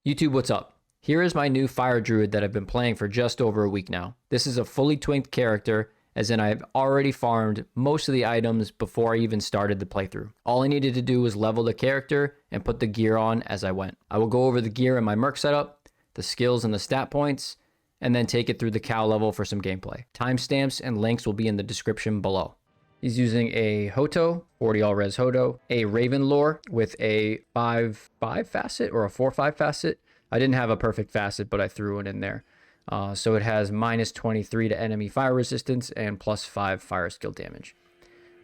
YouTube, what's up? Here is my new Fire Druid that I've been playing for just over a week now. This is a fully twinked character, as in I've already farmed most of the items before I even started the playthrough. All I needed to do was level the character and put the gear on as I went. I will go over the gear in my Merc Setup, the skills and the stat points, and then take it through the cow level for some gameplay. Timestamps and links will be in the description below. He's using a Hoto, 40 all res Hoto, a Raven Lore with a 5/5 facet or a 4/5 facet. I didn't have a perfect facet, but I threw it in there. So it has -23 to enemy fire resistance and +5 fire skill damage,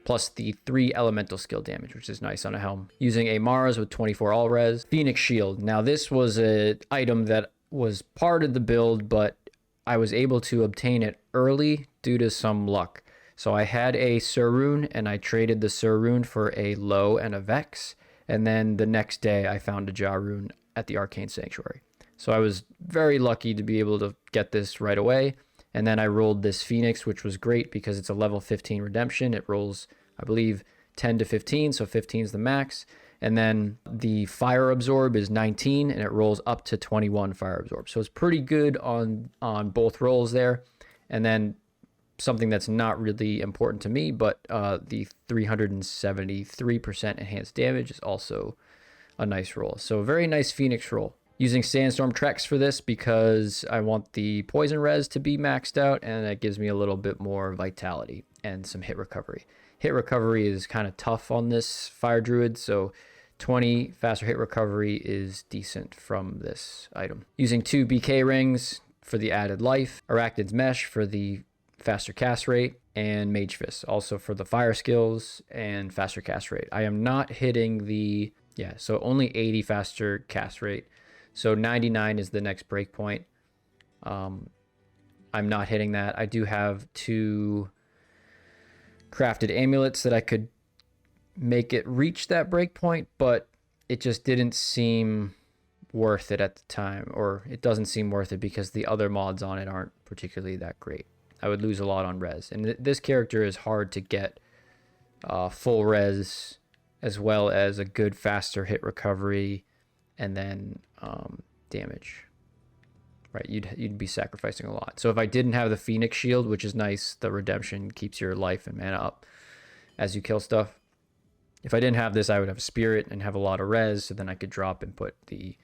plus the 3 elemental skill damage, which is nice on a helm. Using a Mars with 24 all res, Phoenix Shield. Now this was an item that was part of the build, but I was able to obtain it early due to some luck. So I had a Sur Rune and I traded the Sur Rune for a Low and a Vex. And then the next day I found a Ja Rune at the Arcane Sanctuary. So I was very lucky to be able to get this right away. And then I rolled this Phoenix, which was great because it's a level 15 redemption. It rolls, I believe, 10 to 15. So 15 is the max. And then the Fire Absorb is 19 and it rolls up to 21 Fire Absorb. So it's pretty good on both rolls there. And then something that's not really important to me, but the 373% enhanced damage is also a nice roll. So a very nice Phoenix roll. Using Sandstorm Trex for this because I want the poison res to be maxed out, and that gives me a little bit more vitality and some hit recovery. Hit recovery is kind of tough on this Fire Druid, so 20 faster hit recovery is decent from this item. Using 2 BK rings for the added life, Arachnid's Mesh for the faster cast rate, and Mage Fist also for the fire skills and faster cast rate. I am not hitting the, so only 80 faster cast rate. So 99 is the next breakpoint. I'm not hitting that. I do have 2 crafted amulets that I could make it reach that breakpoint, but it just didn't seem worth it at the time, or it doesn't seem worth it because the other mods on it aren't particularly that great. I would lose a lot on res, and this character is hard to get full res as well as a good faster hit recovery and then damage. Right, you'd be sacrificing a lot. So if I didn't have the Phoenix Shield, which is nice, the redemption keeps your life and mana up as you kill stuff. If I didn't have this, I would have a Spirit and have a lot of res, so then I could drop and put the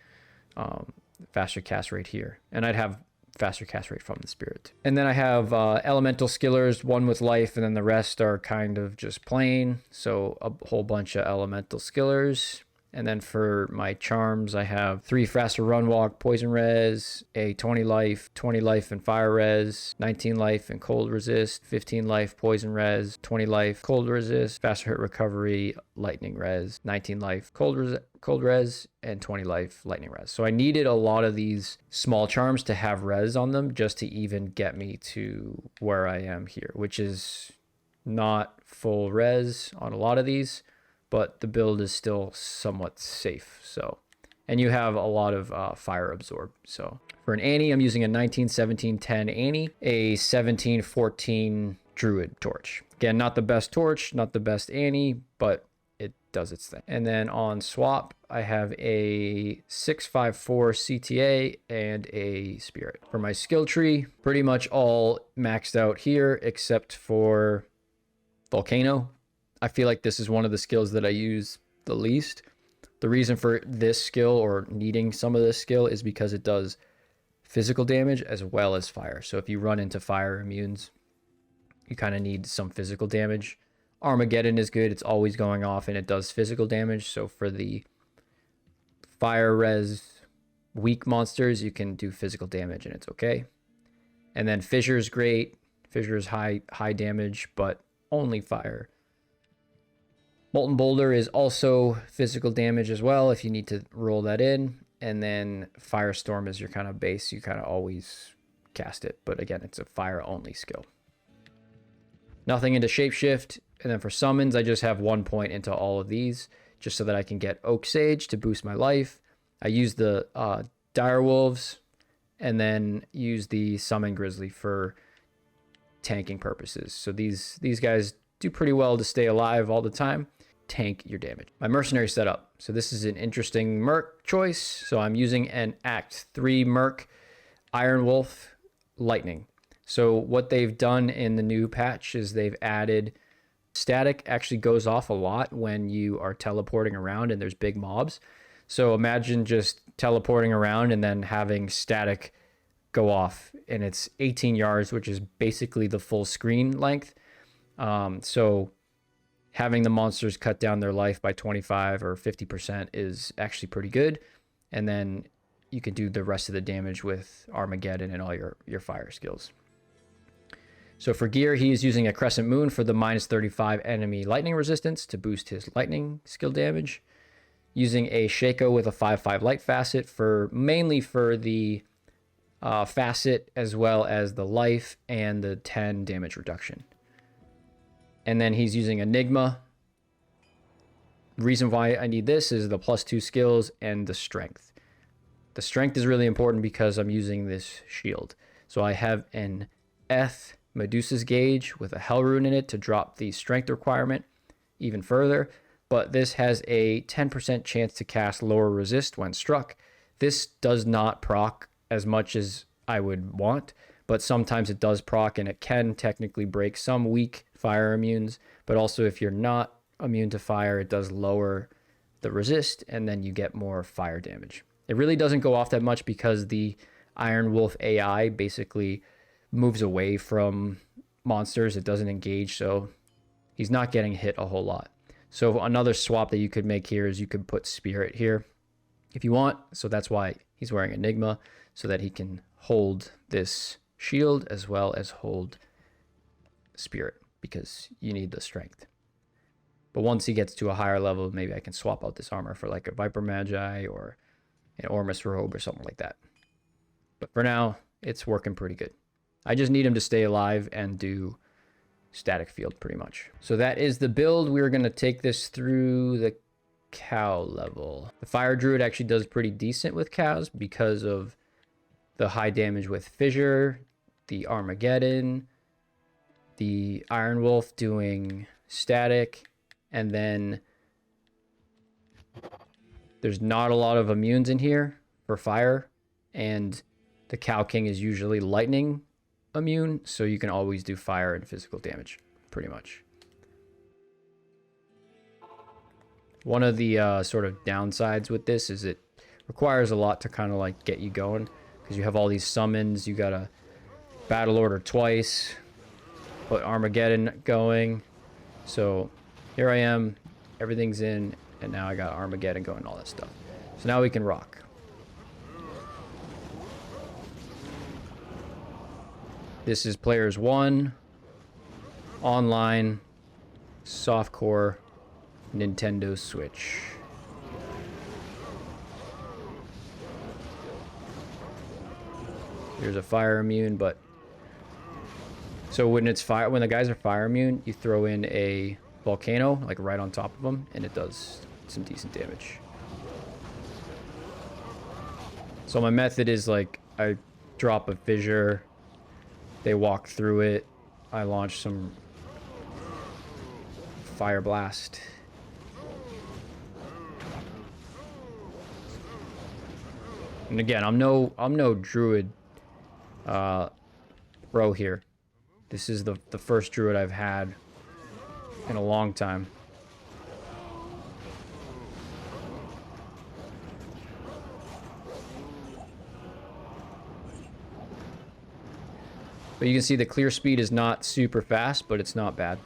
faster cast rate here, and I'd have faster cast rate from the Spirit. And then I have elemental skillers, 1 with life, and then the rest are kind of just plain. So a whole bunch of elemental skillers. And then for my charms, I have 3 faster run walk, poison res, a 20 life and fire res, 19 life and cold resist, 15 life poison res, 20 life cold resist, faster hit recovery, lightning res, 19 life cold res, and 20 life lightning res. So I needed a lot of these small charms to have res on them just to even get me to where I am here, which is not full res on a lot of these, but the build is still somewhat safe. So, and you have a lot of fire absorb. So for an Annie, I'm using a 19, 17, 10 Annie, a 17, 14 Druid torch. Again, not the best torch, not the best Annie, but it does its thing. And then on swap, I have a 654 CTA and a Spirit. For my skill tree, pretty much all maxed out here except for Volcano. I feel like this is one of the skills that I use the least. The reason for this skill, or needing some of this skill, is because it does physical damage as well as fire. So if you run into fire immunes, you kind of need some physical damage. Armageddon is good. It's always going off and it does physical damage. So for the fire res weak monsters, you can do physical damage and it's okay. And then Fissure is great. Fissure is high damage, but only fire. Molten Boulder is also physical damage as well if you need to roll that in. And then Firestorm is your kind of base. You kind of always cast it. But again, it's a fire only skill. Nothing into Shapeshift. And then for summons, I just have 1 point into all of these just so that I can get Oak Sage to boost my life. I use the Dire Wolves and then use the Summon Grizzly for tanking purposes. So these guys do pretty well to stay alive all the time. Tank your damage. My mercenary setup. So this is an interesting Merc choice. So I'm using an Act 3 Merc Iron Wolf Lightning. So what they've done in the new patch is they've added static actually goes off a lot when you are teleporting around and there's big mobs. So imagine just teleporting around and then having static go off, and it's 18 yards, which is basically the full screen length. So having the monsters cut down their life by 25 or 50% is actually pretty good. And then you can do the rest of the damage with Armageddon and all your fire skills. So for gear, he is using a Crescent Moon for the -35 enemy lightning resistance to boost his lightning skill damage. Using a Shaco with a 5/5 light facet mainly for the facet, as well as the life and the 10 damage reduction. And then he's using Enigma. Reason why I need this is the +2 skills and the strength. The strength is really important because I'm using this shield. So I have an Eth Medusa's Gauge with a Hell Rune in it to drop the strength requirement even further, but this has a 10% chance to cast lower resist when struck. This does not proc as much as I would want, but sometimes it does proc, and it can technically break some weak fire immunes, but also if you're not immune to fire, it does lower the resist, and then you get more fire damage. It really doesn't go off that much because the Iron Wolf AI basically moves away from monsters. It doesn't engage, so he's not getting hit a whole lot. So another swap that you could make here is you could put Spirit here if you want. So that's why he's wearing Enigma, so that he can hold this shield as well as hold Spirit, because you need the strength. But once he gets to a higher level, maybe I can swap out this armor for like a Viper Magi or an Ormus robe or something like that. But for now, it's working pretty good. I just need him to stay alive and do static field pretty much. So that is the build. We're going to take this through the cow level. The Fire Druid actually does pretty decent with cows because of the high damage with Fissure, the Armageddon, the Iron Wolf doing static, and then there's not a lot of immunes in here for fire, and the Cow King is usually lightning immune, so you can always do fire and physical damage pretty much. One of the sort of downsides with this is it requires a lot to kind of like get you going, because you have all these summons. You gotta battle order twice, put Armageddon going. So here I am, everything's in, and now I got Armageddon going, all that stuff. So now we can rock. This is Players 1, online, softcore, Nintendo Switch. Here's a fire immune, but so when it's fire, when the guys are fire immune, you throw in a volcano like right on top of them, and it does some decent damage. So my method is like I drop a fissure. They walk through it. I launch some fire blast. And again, I'm no druid pro here. This is the first druid I've had in a long time. But you can see the clear speed is not super fast, but it's not bad.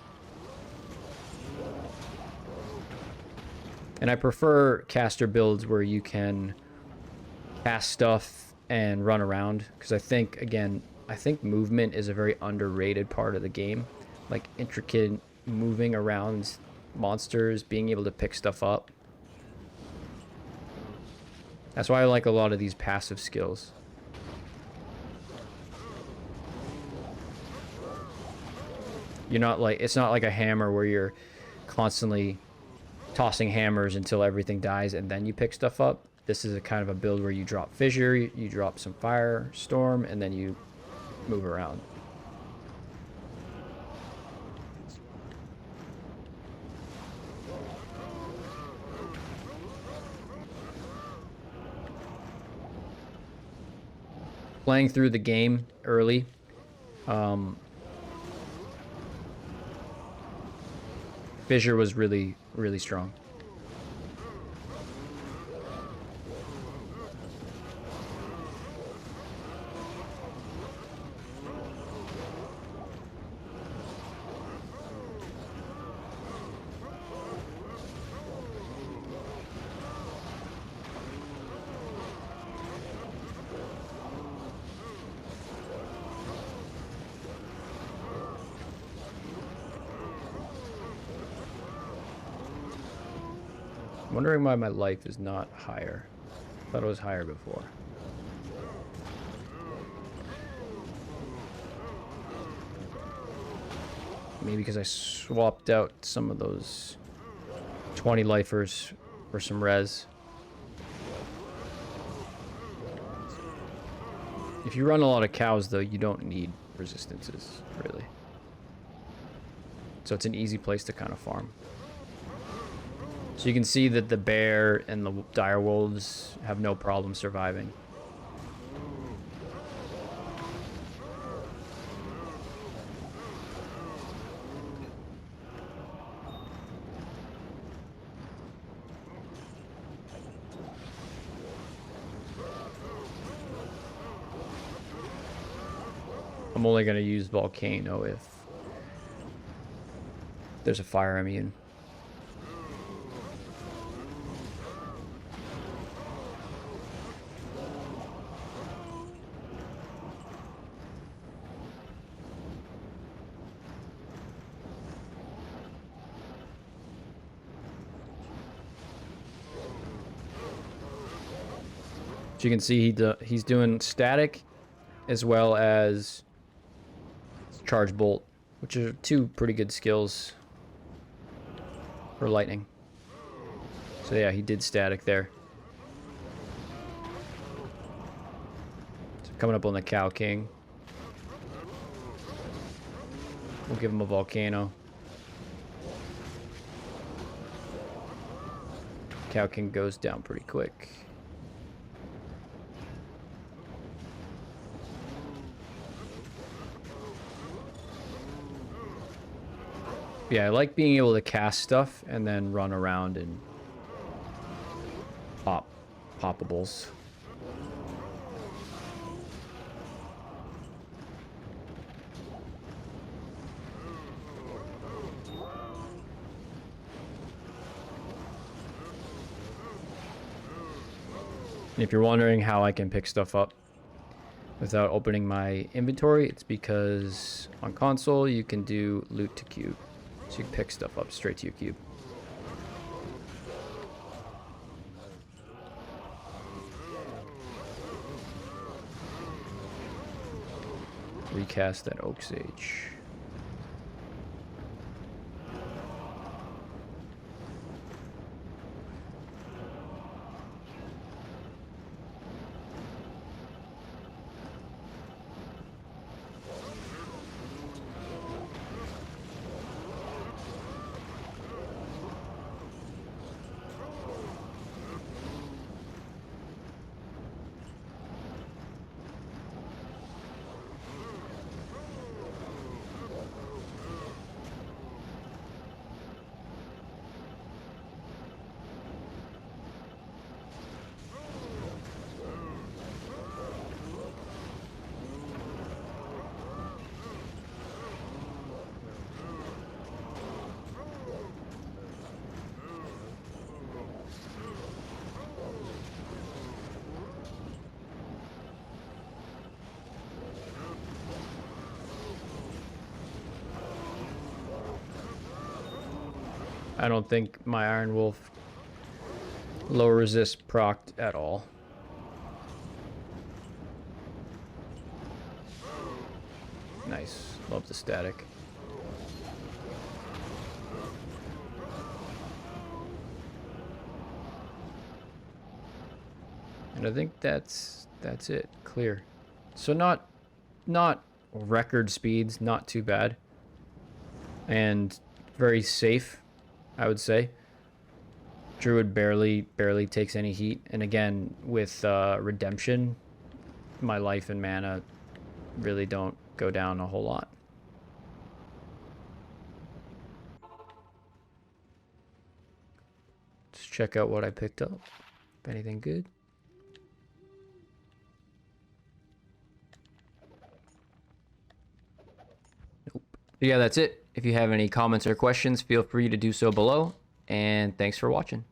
And I prefer caster builds where you can cast stuff and run around, because I think, again, I think movement is a very underrated part of the game. Like intricate moving around monsters, being able to pick stuff up. That's why I like a lot of these passive skills. You're not like, it's not like a hammer where you're constantly tossing hammers until everything dies and then you pick stuff up. This is a kind of a build where you drop fissure, you drop some fire storm, and then you move around. playing through the game early, Fissure was really, really strong. I'm wondering why my life is not higher. I thought it was higher before. Maybe because I swapped out some of those 20 lifers for some res. If you run a lot of cows, though, you don't need resistances, really. So it's an easy place to kind of farm. So you can see that the bear and the dire wolves have no problem surviving. I'm only going to use Volcano if there's a fire immune. So you can see he's doing static as well as charge bolt, which are two pretty good skills for lightning. So yeah, he did static there. So coming up on the Cow King. We'll give him a volcano. Cow King goes down pretty quick. Yeah, I like being able to cast stuff and then run around and pop poppables. And if you're wondering how I can pick stuff up without opening my inventory, it's because on console you can do loot to cube. So you can pick stuff up straight to your cube. Recast that Oak Sage. I don't think my Iron Wolf low resist procced at all. Nice. Love the static. And I think that's it. Clear. So not record speeds, not too bad. And very safe, I would say. Druid barely takes any heat. And again, with Redemption, my life and mana really don't go down a whole lot. Let's check out what I picked up. If anything good. Nope. Yeah, that's it. If you have any comments or questions, feel free to do so below. And thanks for watching.